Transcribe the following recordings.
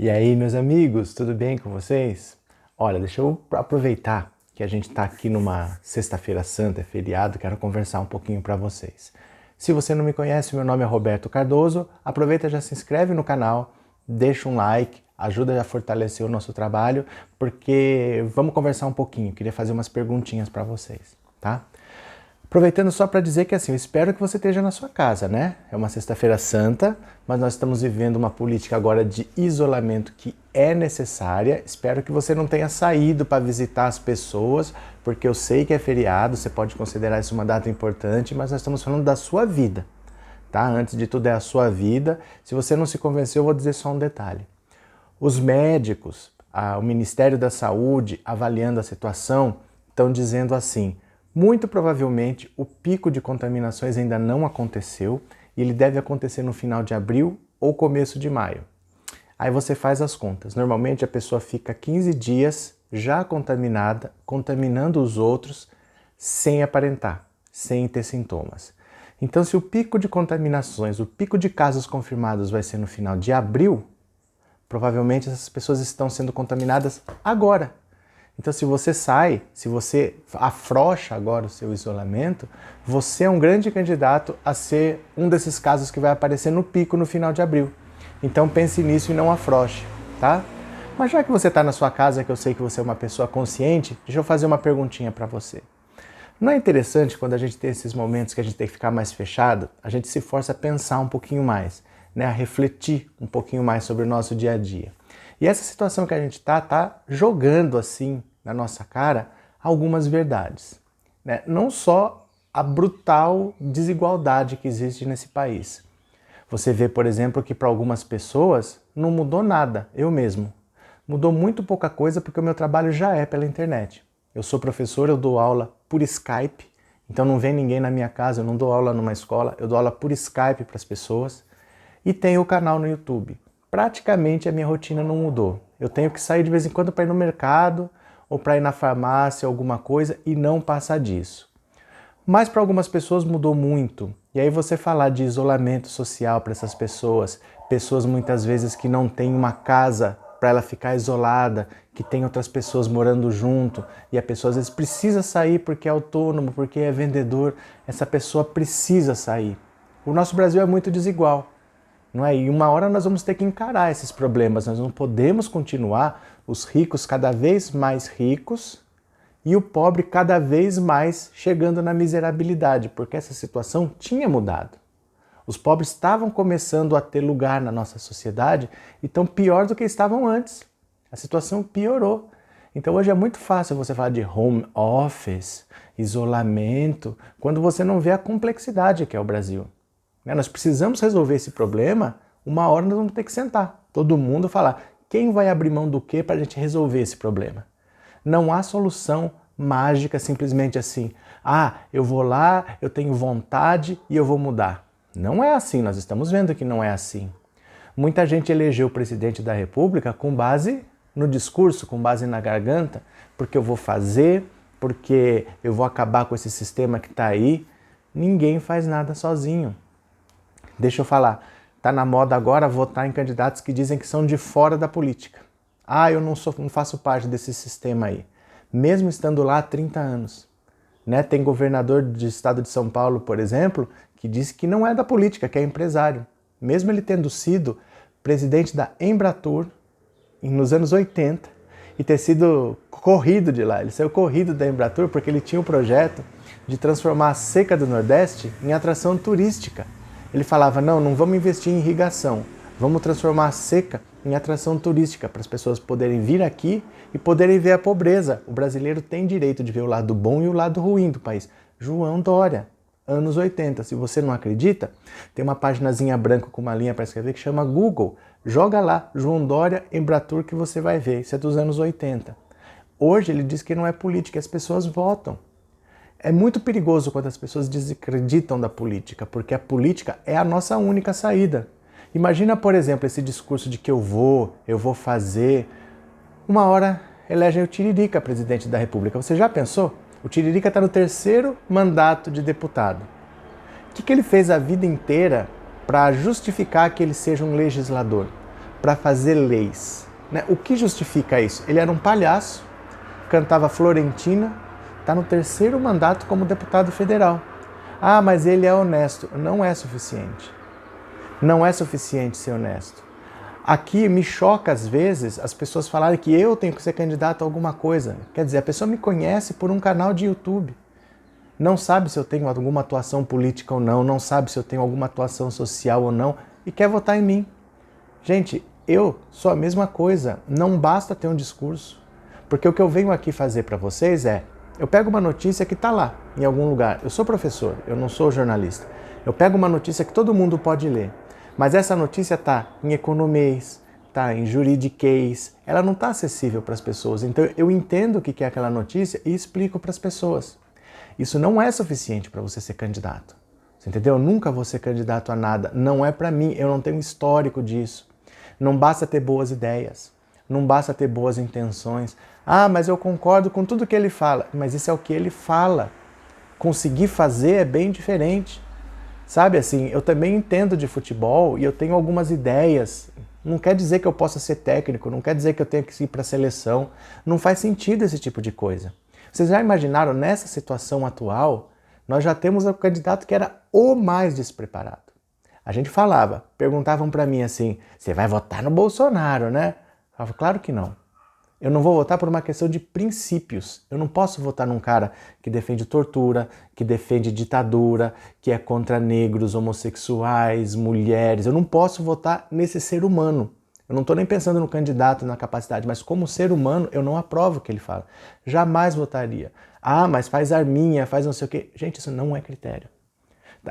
E aí, meus amigos, tudo bem com vocês? Olha, deixa eu aproveitar que a gente está aqui numa sexta-feira santa, é feriado, quero conversar um pouquinho para vocês. Se você não me conhece, meu nome é Roberto Cardoso, aproveita e já se inscreve no canal, deixa um like, ajuda a fortalecer o nosso trabalho, porque vamos conversar um pouquinho, queria fazer umas perguntinhas para vocês, tá? Aproveitando só para dizer que assim, eu espero que você esteja na sua casa, né? É uma sexta-feira santa, mas nós estamos vivendo uma política agora de isolamento que é necessária. Espero que você não tenha saído para visitar as pessoas, porque eu sei que é feriado, você pode considerar isso uma data importante, mas nós estamos falando da sua vida, tá? Antes de tudo é a sua vida. Se você não se convenceu, eu vou dizer só um detalhe. Os médicos, o Ministério da Saúde, avaliando a situação, estão dizendo assim: muito provavelmente o pico de contaminações ainda não aconteceu e ele deve acontecer no final de abril ou começo de maio. Aí você faz as contas. Normalmente a pessoa fica 15 dias já contaminada, contaminando os outros sem aparentar, sem ter sintomas. Então, se o pico de contaminações, o pico de casos confirmados vai ser no final de abril, provavelmente essas pessoas estão sendo contaminadas agora. Então, se você sai, se você afrouxa agora o seu isolamento, você é um grande candidato a ser um desses casos que vai aparecer no pico no final de abril. Então, pense nisso e não afrouxe, tá? Mas já que você está na sua casa, que eu sei que você é uma pessoa consciente, deixa eu fazer uma perguntinha para você. Não é interessante quando a gente tem esses momentos que a gente tem que ficar mais fechado, a gente se força a pensar um pouquinho mais, né? A refletir um pouquinho mais sobre o nosso dia a dia. E essa situação que a gente tá jogando assim na nossa cara algumas verdades, né? Não só a brutal desigualdade que existe nesse país. Você vê, por exemplo, que para algumas pessoas não mudou nada, eu mesmo. Mudou muito pouca coisa porque o meu trabalho já é pela internet. Eu sou professor, eu dou aula por Skype, então não vem ninguém na minha casa, eu não dou aula numa escola, eu dou aula por Skype para as pessoas. E tenho o canal no YouTube. Praticamente a minha rotina não mudou. Eu tenho que sair de vez em quando para ir no mercado ou para ir na farmácia, alguma coisa, e não passa disso. Mas para algumas pessoas mudou muito. E aí você falar de isolamento social para essas pessoas, pessoas muitas vezes que não têm uma casa para ela ficar isolada, que tem outras pessoas morando junto, e a pessoa às vezes precisa sair porque é autônomo, porque é vendedor, essa pessoa precisa sair. O nosso Brasil é muito desigual. Não é? E uma hora nós vamos ter que encarar esses problemas, nós não podemos continuar os ricos cada vez mais ricos e o pobre cada vez mais chegando na miserabilidade, porque essa situação tinha mudado. Os pobres estavam começando a ter lugar na nossa sociedade e estão pior do que estavam antes. A situação piorou. Então hoje é muito fácil você falar de home office, isolamento, quando você não vê a complexidade que é o Brasil. Nós precisamos resolver esse problema, uma hora nós vamos ter que sentar. Todo mundo falar, quem vai abrir mão do quê para a gente resolver esse problema? Não há solução mágica simplesmente assim, eu vou lá, eu tenho vontade e eu vou mudar. Não é assim, nós estamos vendo que não é assim. Muita gente elegeu o presidente da República com base no discurso, com base na garganta, porque eu vou fazer, porque eu vou acabar com esse sistema que está aí. Ninguém faz nada sozinho. Deixa eu falar, tá na moda agora votar em candidatos que dizem que são de fora da política. Eu não faço parte desse sistema aí. Mesmo estando lá há 30 anos. Né? Tem governador do estado de São Paulo, por exemplo, que disse que não é da política, que é empresário. Mesmo ele tendo sido presidente da Embratur nos anos 80 e ter sido corrido de lá. Ele saiu corrido da Embratur porque ele tinha um projeto de transformar a Seca do Nordeste em atração turística. Ele falava, não vamos investir em irrigação, vamos transformar a seca em atração turística para as pessoas poderem vir aqui e poderem ver a pobreza. O brasileiro tem direito de ver o lado bom e o lado ruim do país. João Dória, anos 80. Se você não acredita, tem uma paginazinha branca com uma linha para escrever que chama Google. Joga lá, João Dória, Embratur, que você vai ver. Isso é dos anos 80. Hoje ele diz que não é política, as pessoas votam. É muito perigoso quando as pessoas desacreditam da política, porque a política é a nossa única saída. Imagina, por exemplo, esse discurso de que eu vou fazer. Uma hora elegem o Tiririca presidente da República. Você já pensou? O Tiririca está no 3º mandato de deputado. O que ele fez a vida inteira para justificar que ele seja um legislador? para fazer leis. Né? O que justifica isso? Ele era um palhaço, cantava Florentina, está no 3º mandato como deputado federal. Ah, mas ele é honesto. Não é suficiente. Não é suficiente ser honesto. Aqui me choca às vezes as pessoas falarem que eu tenho que ser candidato a alguma coisa. Quer dizer, a pessoa me conhece por um canal de YouTube. Não sabe se eu tenho alguma atuação política ou não, não sabe se eu tenho alguma atuação social ou não e quer votar em mim. Gente, eu sou a mesma coisa. Não basta ter um discurso. Porque o que eu venho aqui fazer para vocês é, eu pego uma notícia que está lá, em algum lugar. Eu sou professor, eu não sou jornalista. Eu pego uma notícia que todo mundo pode ler. Mas essa notícia está em economês, está em juridiquês, ela não está acessível para as pessoas. Então eu entendo o que é aquela notícia e explico para as pessoas. Isso não é suficiente para você ser candidato. Você entendeu? Eu nunca vou ser candidato a nada. Não é para mim, eu não tenho histórico disso. Não basta ter boas ideias, não basta ter boas intenções. Ah, mas eu concordo com tudo que ele fala. Mas isso é o que ele fala. Conseguir fazer é bem diferente. Sabe assim, eu também entendo de futebol e eu tenho algumas ideias. Não quer dizer que eu possa ser técnico, não quer dizer que eu tenha que ir para a seleção. Não faz sentido esse tipo de coisa. Vocês já imaginaram, nessa situação atual, nós já temos um candidato que era o mais despreparado. A gente falava, perguntavam para mim assim, você vai votar no Bolsonaro, né? Eu falava, claro que não. Eu não vou votar por uma questão de princípios. Eu não posso votar num cara que defende tortura, que defende ditadura, que é contra negros, homossexuais, mulheres. Eu não posso votar nesse ser humano. Eu não estou nem pensando no candidato, na capacidade, mas como ser humano eu não aprovo o que ele fala. Jamais votaria. Ah, mas faz arminha, faz não sei o quê. Gente, isso não é critério.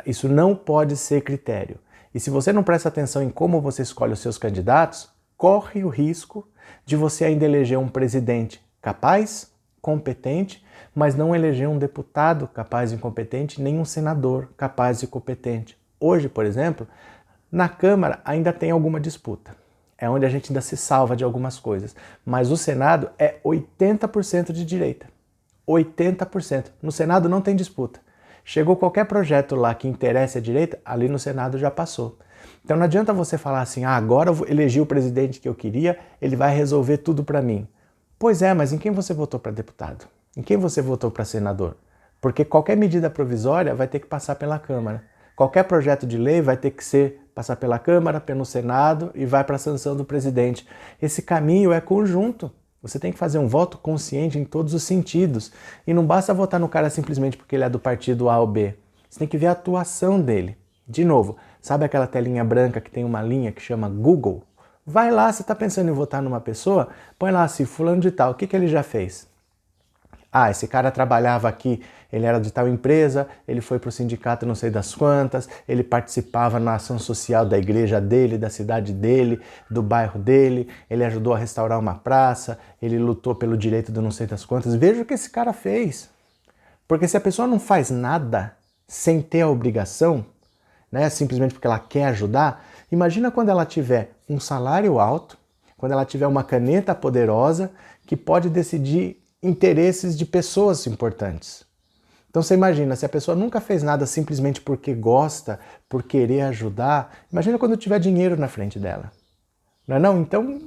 Isso não pode ser critério. E se você não presta atenção em como você escolhe os seus candidatos, corre o risco de você ainda eleger um presidente capaz, competente, mas não eleger um deputado capaz e competente, nem um senador capaz e competente. Hoje, por exemplo, na Câmara ainda tem alguma disputa. É onde a gente ainda se salva de algumas coisas. Mas o Senado é 80% de direita. 80%. No Senado não tem disputa. Chegou qualquer projeto lá que interesse a direita, ali no Senado já passou. Então não adianta você falar assim, agora eu elegi o presidente que eu queria, ele vai resolver tudo para mim. Pois é, mas em quem você votou para deputado? Em quem você votou para senador? Porque qualquer medida provisória vai ter que passar pela Câmara. Qualquer projeto de lei vai ter que passar pela Câmara, pelo Senado e vai para a sanção do presidente. Esse caminho é conjunto. Você tem que fazer um voto consciente em todos os sentidos. E não basta votar no cara simplesmente porque ele é do partido A ou B. Você tem que ver a atuação dele. De novo, sabe aquela telinha branca que tem uma linha que chama Google? Vai lá, você está pensando em votar numa pessoa, põe lá assim, fulano de tal, o que ele já fez? Ah, esse cara trabalhava aqui, ele era de tal empresa, ele foi para o sindicato não sei das quantas, ele participava na ação social da igreja dele, da cidade dele, do bairro dele, ele ajudou a restaurar uma praça, ele lutou pelo direito do não sei das quantas. Veja o que esse cara fez. Porque se a pessoa não faz nada sem ter a obrigação, né, simplesmente porque ela quer ajudar, imagina quando ela tiver um salário alto, quando ela tiver uma caneta poderosa que pode decidir interesses de pessoas importantes. Então você imagina, se a pessoa nunca fez nada simplesmente porque gosta, por querer ajudar, imagina quando tiver dinheiro na frente dela. Não é não? Então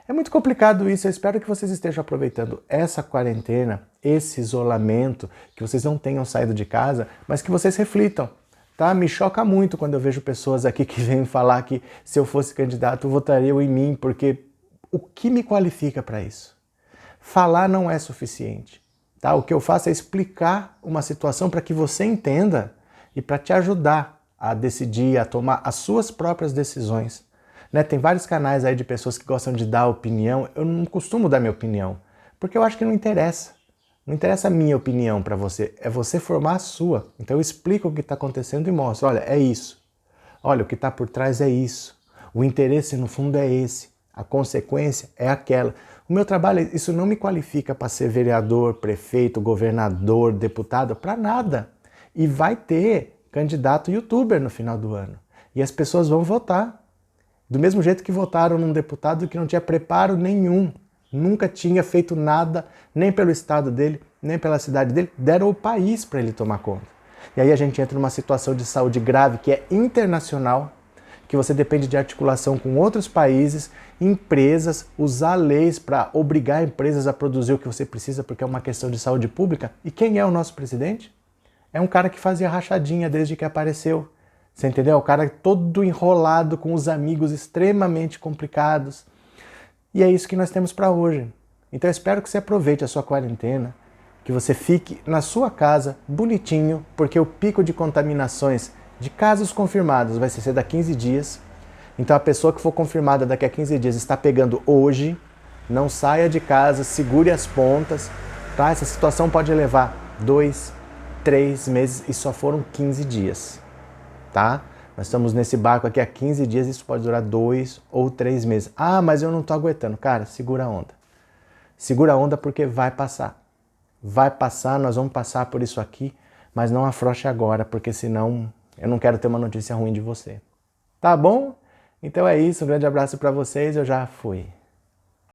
é muito complicado isso. Eu espero que vocês estejam aproveitando essa quarentena, esse isolamento, que vocês não tenham saído de casa, mas que vocês reflitam. Tá? Me choca muito quando eu vejo pessoas aqui que vêm falar que se eu fosse candidato votariam em mim, porque o que me qualifica para isso? Falar não é suficiente. Tá? O que eu faço é explicar uma situação para que você entenda e para te ajudar a decidir, a tomar as suas próprias decisões. Né? Tem vários canais aí de pessoas que gostam de dar opinião. Eu não costumo dar minha opinião, porque eu acho que não interessa. Não interessa a minha opinião para você, é você formar a sua. Então eu explico o que está acontecendo e mostro, olha, é isso. Olha, o que está por trás é isso. O interesse no fundo é esse. A consequência é aquela. O meu trabalho, isso não me qualifica para ser vereador, prefeito, governador, deputado, para nada. E vai ter candidato youtuber no final do ano. E as pessoas vão votar. Do mesmo jeito que votaram num deputado que não tinha preparo nenhum. Nunca tinha feito nada, nem pelo estado dele, nem pela cidade dele, deram o país para ele tomar conta. E aí a gente entra numa situação de saúde grave que é internacional, que você depende de articulação com outros países, empresas, usar leis para obrigar empresas a produzir o que você precisa porque é uma questão de saúde pública. E quem é o nosso presidente? É um cara que fazia rachadinha desde que apareceu. Você entendeu? O cara todo enrolado com os amigos extremamente complicados. E é isso que nós temos para hoje. Então eu espero que você aproveite a sua quarentena, que você fique na sua casa bonitinho, porque o pico de contaminações de casos confirmados vai ser daqui a 15 dias. Então a pessoa que for confirmada daqui a 15 dias está pegando hoje, não saia de casa, segure as pontas, tá? Essa situação pode levar 2, 3 meses e só foram 15 dias, tá? Nós estamos nesse barco aqui há 15 dias, isso pode durar 2 ou 3 meses. Ah, mas eu não tô aguentando. Cara, segura a onda. Segura a onda porque vai passar. Vai passar, nós vamos passar por isso aqui, mas não afrouxe agora, porque senão eu não quero ter uma notícia ruim de você. Tá bom? Então é isso, um grande abraço para vocês, eu já fui.